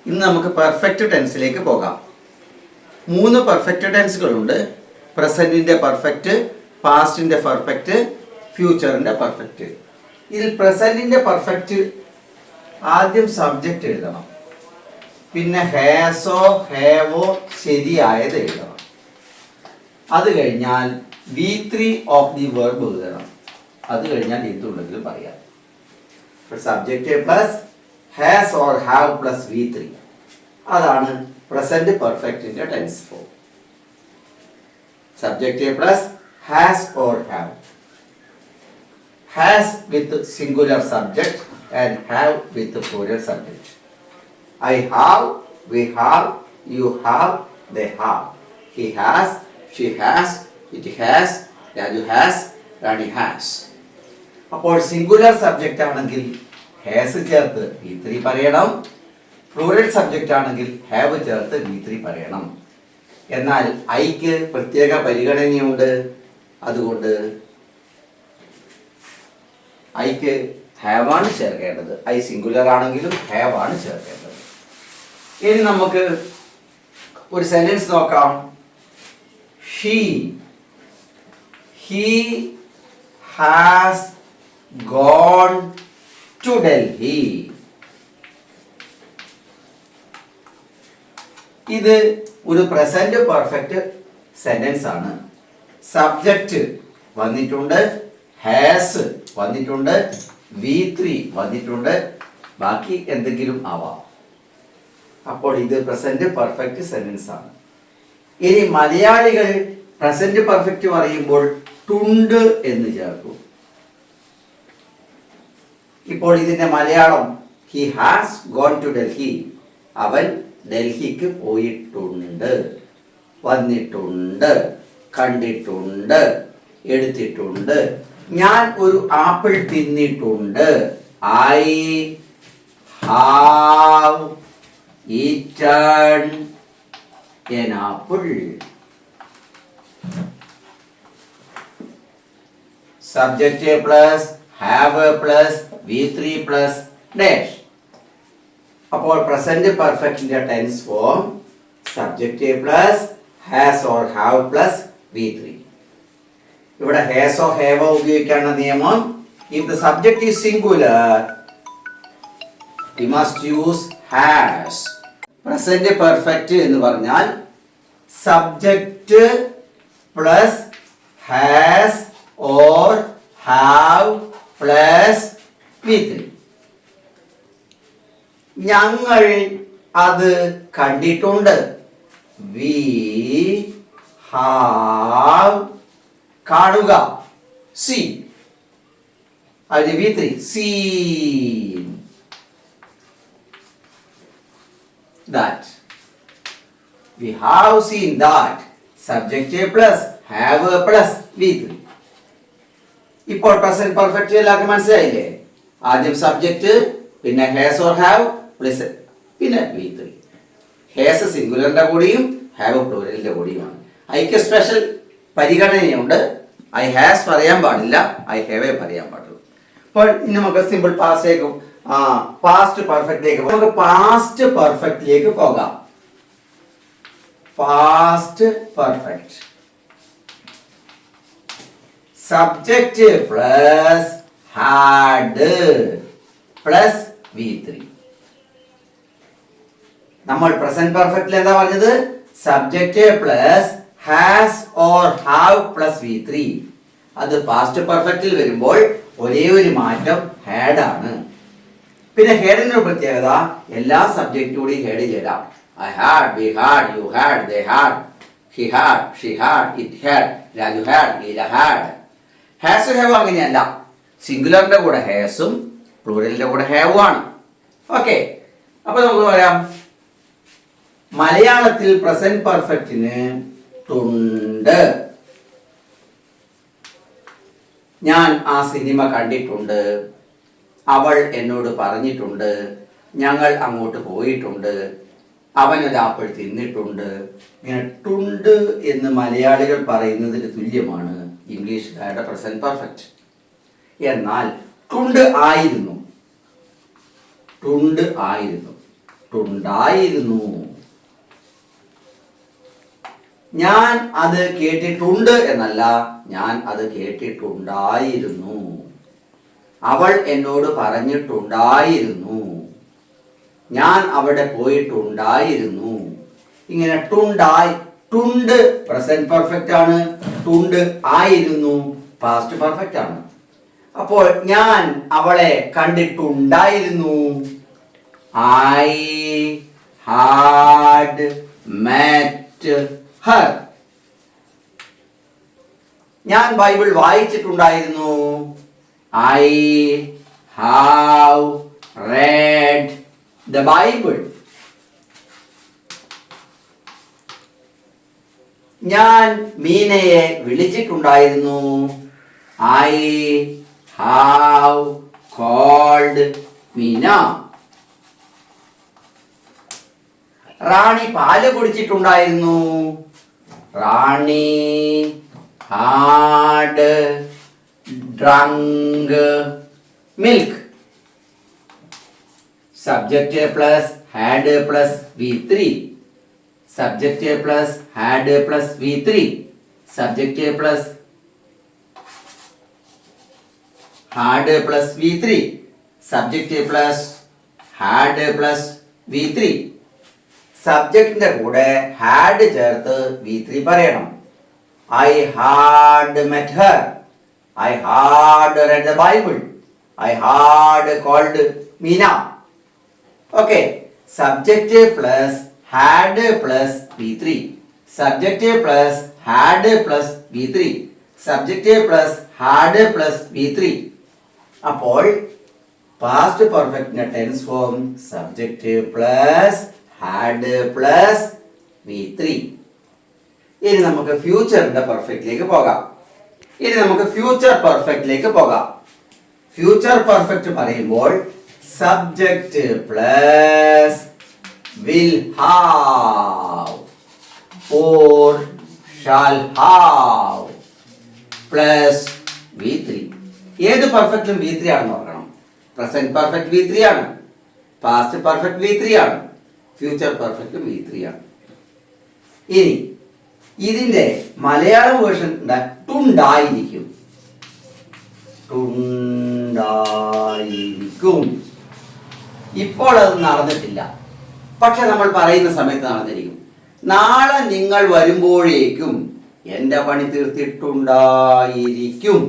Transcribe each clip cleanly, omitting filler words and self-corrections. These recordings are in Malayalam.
ഇന്ന് നമുക്ക് പെർഫെക്റ്റ് ടെൻസിലേക്ക് പോകാം. 3 പെർഫെക്റ്റ് ടെൻസുകളുണ്ട്. പ്രസന്റിന്റെ പെർഫെക്റ്റ്, പാസ്റ്റിന്റെ പെർഫെക്റ്റ്, ഫ്യൂച്ചറിന്റെ പെർഫെക്റ്റ്. ഇതിൽ പ്രസന്റിന്റെ പെർഫെക്റ്റ് ആദ്യം സബ്ജക്റ്റ് എഴുതണം, പിന്നെ ഹാസോ ഹാവോ ശരിയായത് എഴുതണം. അത് കഴിഞ്ഞാൽ V3 ഓഫ് ദി വെർബ് എഴുതണം. അത് കഴിഞ്ഞാൽ എന്തുണ്ടെങ്കിലും പറയാം. Subject plus has or have plus V3 അതാണ് പ്രസന്റ് പെർഫെക്റ്റിന്റെ tense form. Subject plus has or have. Has with singular subject and have with the plural subject. I have, we have, you have, they have. He has, she has, it has, Raju has, Rani has. അപ്പോൾ സിംഗുലർ സബ്ജക്റ്റ് ആണെങ്കിൽ ഹാസ് ചേർത്ത് V3 പറയണം, പ്ലൂറൽ സബ്ജക്റ്റ് ആണെങ്കിൽ ഹാവ് ചേർത്ത് V3 പറയണം. എന്നാൽ ഐക്ക് പ്രത്യേക പരിഗണനയുണ്ട്. അതുകൊണ്ട് ഐക്ക് ഹാവ് ആണ് ചേർക്കേണ്ടത്. ഐ സിംഗുലർ ആണെങ്കിലും ഹാവ് ആണ് ചേർക്കേണ്ടത്. ഇനി നമുക്ക് ഒരു സെന്റൻസ് നോക്കാം. He has gone to Delhi. ഇത് ഒരു പ്രസന്റ് പെർഫെക്റ്റ് സെന്റൻസ് ആണ്. സബ്ജക്റ്റ് വന്നിട്ടുണ്ട്, ഹാസ് വന്നിട്ടുണ്ട്, V3 വന്നിട്ടുണ്ട്, ബാക്കി എന്തെങ്കിലും ആവാം. അപ്പോൾ ഇത് പ്രസന്റ് പെർഫെക്റ്റ് സെന്റൻസ് ആണ്. ഇനി മലയാളികൾ പ്രസന്റ് പെർഫെക്റ്റ് പറയുമ്പോൾ ടുണ്ട് എന്ന് ചേർക്കും. ഇപ്പോൾ ഇതിന്റെ Malayalam he has gone to Delhi. അവൻ ഡൽഹിക്ക് പോയിട്ടുണ്ട്, വന്നിട്ടുണ്ട്, കണ്ടിട്ടുണ്ട്, എടുത്തിട്ടുണ്ട്. ഞാൻ ഒരു ആപ്പിൾ തിന്നിട്ടുണ്ട്. I have eaten an apple. Subject plus have plus V3 plus dash. അപ്പോൾ പ്രസന്റ് പെർഫെക്റ്റിന്റെ tense form subject plus has or have plus V3. ഇവിടെ ഹാസോ ഹാവോ ഉപയോഗിക്കാനുള്ള നിയമം, if the subject is singular we must use has. Present perfect എന്ന് പറഞ്ഞാൽ subject plus has or have plus V3. ഞങ്ങൾ അത് കണ്ടിട്ടുണ്ട്. വി ഹാവ് കാണുക, സി. അതിന് V3 seen that. We have seen that. Subject plus have plus V3. ഇപ്പോൾ പ്രസന്റ് പെർഫെക്റ്റ് എല്ലാവർക്കും മനസ്സിലായില്ലേ? ആദ്യം സബ്ജക്റ്റ്, പിന്നെ ഹാസ് ഓർ ഹാവ് പ്ലസ് പിന്നെ V3. ഹാസ് സിംഗുലറിന്റെ കൂടിയും ഹാവ് പ്ലൂറലിന്റെ കൂടിയുമാണ്. ഐക്ക് സ്പെഷ്യൽ പരിഗണനയുണ്ട്. ഐ ഹാസ് പറയാൻ പാടില്ല, ഐ ഹാവ് പറയാൻ പാടുള്ളൂ. അപ്പോൾ ഇനി നമുക്ക് സിമ്പിൾ പാസ്റ്റിലേക്കും പാസ്റ്റ് പെർഫെക്റ്റിലേക്ക് നമുക്ക് പാസ്റ്റ് പെർഫെക്റ്റിലേക്ക് പോകാം. Past perfect subject plus had plus V3. നമ്മൾ പ്രസന്റ് പെർഫെക്റ്റിൽ എന്താ പറഞ്ഞത്? Subject plus has or have plus V3. അത് പാസ്റ്റ് പെർഫെക്റ്റിൽ വരുമ്പോൾ ഒരേ ഒരു മാറ്റം ഹാഡ് ആണ്. പിന്നെ ഹേഡിന്റെ പ്രത്യേകത എല്ലാ സബ്ജക്റ്റോടെയും ഹേഡ് ചേരാം. I had, we had, you had, they had, he had, she had, it had, Raju had, Leela had. Has have അങ്ങനെയല്ല. സിംഗുലറിന്റെ കൂടെ ഹാസും പ്ലൂറലിന്റെ കൂടെ ഹാവും ആണ്. ഓക്കെ, അപ്പൊ നമുക്ക് പറയാം മലയാളത്തിൽ പ്രസന്റ് പെർഫെക്റ്റിന് ട്ടുണ്ട്. ഞാൻ ആ സിനിമ കണ്ടിട്ടുണ്ട്. അവൾ എന്നോട് പറഞ്ഞിട്ടുണ്ട്. ഞങ്ങൾ അങ്ങോട്ട് പോയിട്ടുണ്ട്. അവനൊരു ആപ്പിൾ തിന്നിട്ടുണ്ട്. ഇങ്ങനെ ട്ടുണ്ട് എന്ന് മലയാളികൾ പറയുന്നതിന് തുല്യമാണ് ഇംഗ്ലീഷുകാരുടെ പ്രസന്റ് പെർഫെക്റ്റ്. എന്നാൽ ട്ടുണ്ട് ആയിരുന്നു, ട്ടുണ്ട് ആയിരുന്നു. കേട്ടിട്ടുണ്ടായിരുന്നു. ഞാൻ അത് കേട്ടിട്ടുണ്ട് എന്നല്ല, ഞാൻ അത് കേട്ടിട്ടുണ്ടായിരുന്നു. അവൾ എന്നോട് പറഞ്ഞിട്ടുണ്ടായിരുന്നു. ഞാൻ അവിടെ പോയിട്ടുണ്ടായിരുന്നു. ഇങ്ങനെ ടുണ്ടായി, ടുണ്ട് പ്രസന്റ് പെർഫെക്റ്റ് ആണ്, ടുണ്ട് ആയിരുന്നു പാസ്റ്റ് പെർഫെക്റ്റ് ആണ്. അപ്പോൾ ഞാൻ അവളെ കണ്ടിട്ടുണ്ടായിരുന്നു. I had met her. ഞാൻ Bible വായിച്ചിട്ടുണ്ടായിരുന്നു. I have read the Bible. ഞാൻ മീനയെ വിളിച്ചിട്ടുണ്ടായിരുന്നു. I have called Meena. റാണി പാല് കുടിച്ചിട്ടുണ്ടായിരുന്നു. റാണി had drunk milk. Subject plus had plus V3. Subject plus had plus V3. Subject plus had plus V3. Subject plus had plus V3. സബ്ജക്റ്റിന്റെ കൂടെ ഹാഡ് ചേർത്ത് V3 പറയണം. I had met her. I had read the Bible. I had called Meena. Okay. Subject plus had plus V3. Subject plus had plus V3. Subject plus had plus V3. അപ്പോൾ പാസ്റ്റ് പെർഫെക്റ്റിന്റെ tense form subject plus had plus V3. ഇനി നമുക്ക് ഫ്യൂച്ചറിന്റെ പെർഫെക്റ്റിലേക്ക് പോകാം. ഫ്യൂച്ചർ പെർഫെക്റ്റ് പറയുമ്പോൾ subject plus will have or shall have plus V3. ഏത് പെർഫെക്റ്റും V3 ആണെന്ന് ഓർക്കണം. പ്രസന്റ് പെർഫെക്റ്റ് V3 ആണ്, പാസ്റ്റ് പെർഫെക്റ്റ് V3 ആണ്, ഫ്യൂച്ചർ പെർഫെക്റ്റ് V3 ആണ്. ഇനി ഇതിന്റെ മലയാളം വേർഷൻ ടുണ്ടായിരിക്കും. ഇപ്പോൾ അത് നടന്നിട്ടില്ല, പക്ഷെ നമ്മൾ പറയുന്ന സമയത്ത് നടന്നിരിക്കും. നാളെ നിങ്ങൾ വരുമ്പോഴേക്കും എൻ്റെ പണി തീർത്തിട്ടുണ്ടായിരിക്കും.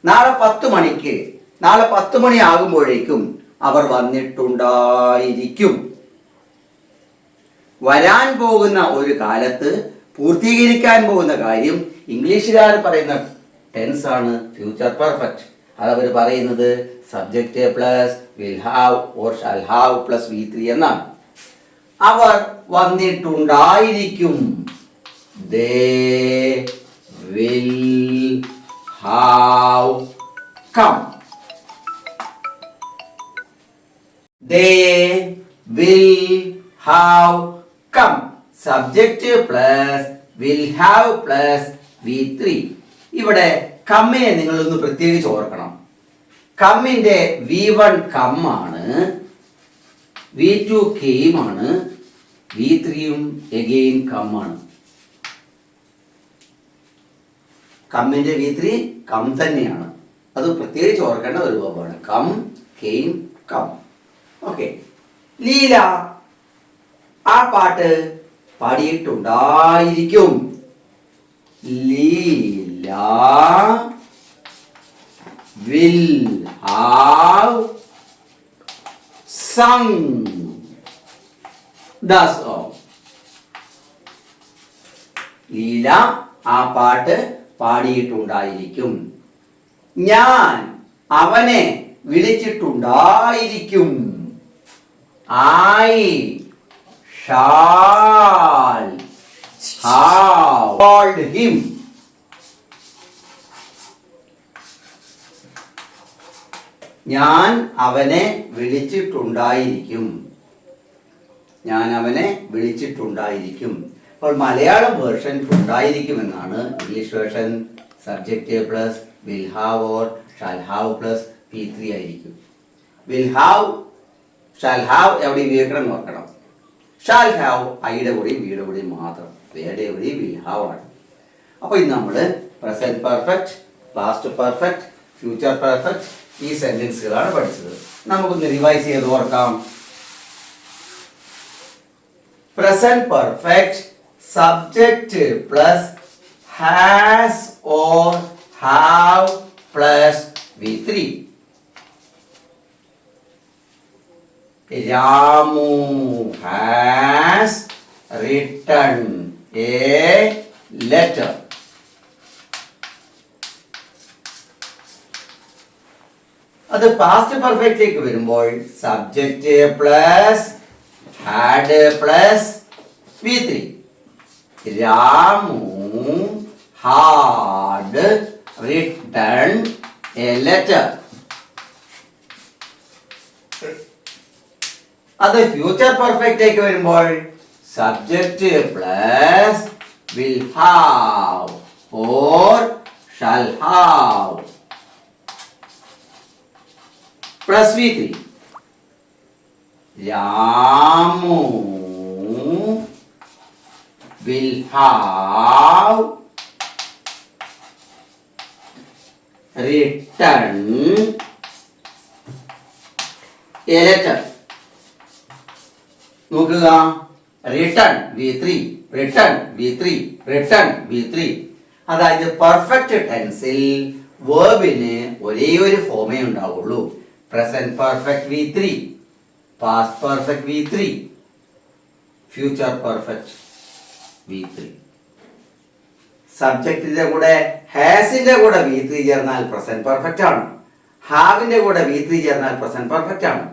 നാളെ 10 മണി ആകുമ്പോഴേക്കും അവർ വന്നിട്ടുണ്ടായിരിക്കും. വരാൻ പോകുന്ന ഒരു കാലത്ത് പൂർത്തീകരിക്കാൻ പോകുന്ന കാര്യം ഇംഗ്ലീഷുകാർ പറയുന്ന ടെൻസ് ആണ് ഫ്യൂച്ചർ പെർഫെക്റ്റ്. അതവർ പറയുന്നത് subject plus will have or shall have plus V3 എന്നാണ്. അവർ വന്നിട്ടുണ്ടായിരിക്കും. They will have come. They will have come. Subject plus will have plus V3. ഇവിടെ കമ്മിനെ നിങ്ങളൊന്ന് പ്രത്യേകിച്ച് ഓർക്കണം. കമ്മിന്റെ V1 കം ആണ്, V2 കെയും ആണ്, V3യും എഗെയിൻ കം ആണ്. കമ്മിന്റെ V3 കം തന്നെയാണ്. അത് പ്രത്യേകിച്ച് ഓർക്കേണ്ട ഒരു ഭാഗമാണ്. Come, came, come. Okay. Leela ആ പാട്ട് പാടിയിട്ടുണ്ടായിരിക്കും. Leela will have sung. That's all. Leela ആ പാട്ട് പാടിയിട്ടുണ്ടായിരിക്കും. ഞാൻ അവനെ വിളിച്ചിട്ടുണ്ടായിരിക്കും. I shall have called him. ഞാൻ അവനെ വിളിച്ചിട്ടുണ്ടായിരിക്കും. അപ്പോൾ മലയാളം വേർഷൻ ഉണ്ടായിരിക്കും എന്നാണ്. English version subject plus will have or shall have plus V3 ആയിരിക്കും. വിൽ ഹാവ് ഷാൽ ഹാവ് എവിടെ ഉപയോഗിക്കണം നോക്കണം. ഷാൽ ഹാവ് ഐയുടെ കൂടെയും വിയുടെ കൂടെയും മാത്രം, വേയുടെ കൂടെയും വിൽ ഹാവ് ആണ്. അപ്പോൾ ഇന്ന് നമ്മൾ present perfect, past perfect, future perfect ഈ സെന്റൻസുകളാണ് പഠിച്ചത്. നമുക്കൊന്ന് റിവൈസ് ചെയ്ത് ഓർക്കാം. Present perfect subject plus has or have plus V3. Ramu has written a letter. അത് പാസ്റ്റ് പെർഫെക്റ്റിലേക്ക് വരുമ്പോൾ subject plus had plus V3. Ramu had written a letter. അത് ഫ്യൂച്ചർ പെർഫെക്റ്റിലേക്ക് വരുമ്പോൾ subject plus will have or shall have plus V3. Ramu will have written a letter. നോക്കുക, written V3, written V3, written V3. അതായത് പെർഫെക്റ്റ് ടെൻസിൽ വേർബിന് ഒരേ ഒരു ഫോമേ ഉണ്ടാവുള്ളൂ. Present perfect V3, past perfect V3, future perfect V3. സബ്ജക്റ്റിന്റെ കൂടെ ഹാസിന്റെ കൂടെ V3 ചേർന്നാൽ പ്രസന്റ് പെർഫെക്റ്റ് ആണ്. ഹാവിന്റെ കൂടെ V3 ചേർന്നാൽ പ്രസന്റ് പെർഫെക്റ്റ് ആണ്.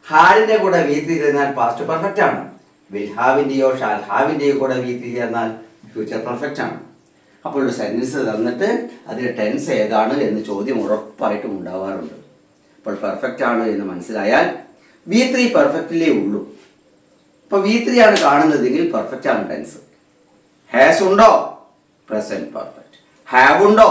ഹാഡിന്റെ കൂടെ V3 ചേർന്നാൽ പാസ്റ്റ് പെർഫെക്റ്റ് ആണ്. വിൽ ഹാവിന്റെയോ ഷാൽ ഹാവിന്റെയോ കൂടെ V3 ചേർന്നാൽ ഫ്യൂച്ചർ പെർഫെക്റ്റ് ആണ്. അപ്പോൾ ഒരു സെന്റൻസ് തന്നിട്ട് അതിന്റെ ടെൻസ് ഏതാണ് എന്ന് ചോദ്യം ഉറപ്പായിട്ടും ഉണ്ടാവാറുണ്ട്. അപ്പോൾ പെർഫെക്റ്റ് ആണ് എന്ന് മനസ്സിലായാൽ V3 പെർഫെക്റ്റിലേ ഉള്ളൂ. അപ്പോൾ V3 ആണ് കാണുന്നതെങ്കിൽ പെർഫെക്റ്റ് ആണ് ടെൻസ്. ഹാസ് ഉണ്ടോ? Present perfect. ഹാവ് ഉണ്ടോ?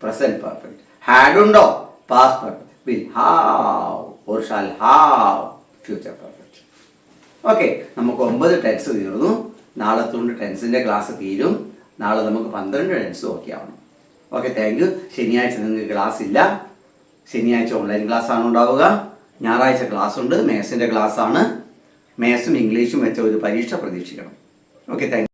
Present perfect. ഹാഡ് ഉണ്ടോ? Past perfect. Will have or shall have future perfect. Okay, നമുക്ക് 9 ടെൻസ് തീർന്നു. നാളെ തൊട്ട് ടെൻസിന്റെ ക്ലാസ് തീരും. നാളെ നമുക്ക് 12 ടെൻസ് ഓക്കെ ആവണം. Okay, thank you. ശനിയാഴ്ച നിങ്ങൾക്ക് ക്ലാസ് ഇല്ല. ശനിയാഴ്ച ഓൺലൈൻ ക്ലാസ് ആണ് ഉണ്ടാവുക. ഞായറാഴ്ച ക്ലാസ് ഉണ്ട്. മാത്സിന്റെ ക്ലാസ് ആണ്. മാത്സും ഇംഗ്ലീഷും വെച്ച ഒരു പരീക്ഷ പ്രതീക്ഷിക്കണം. Okay, thank you.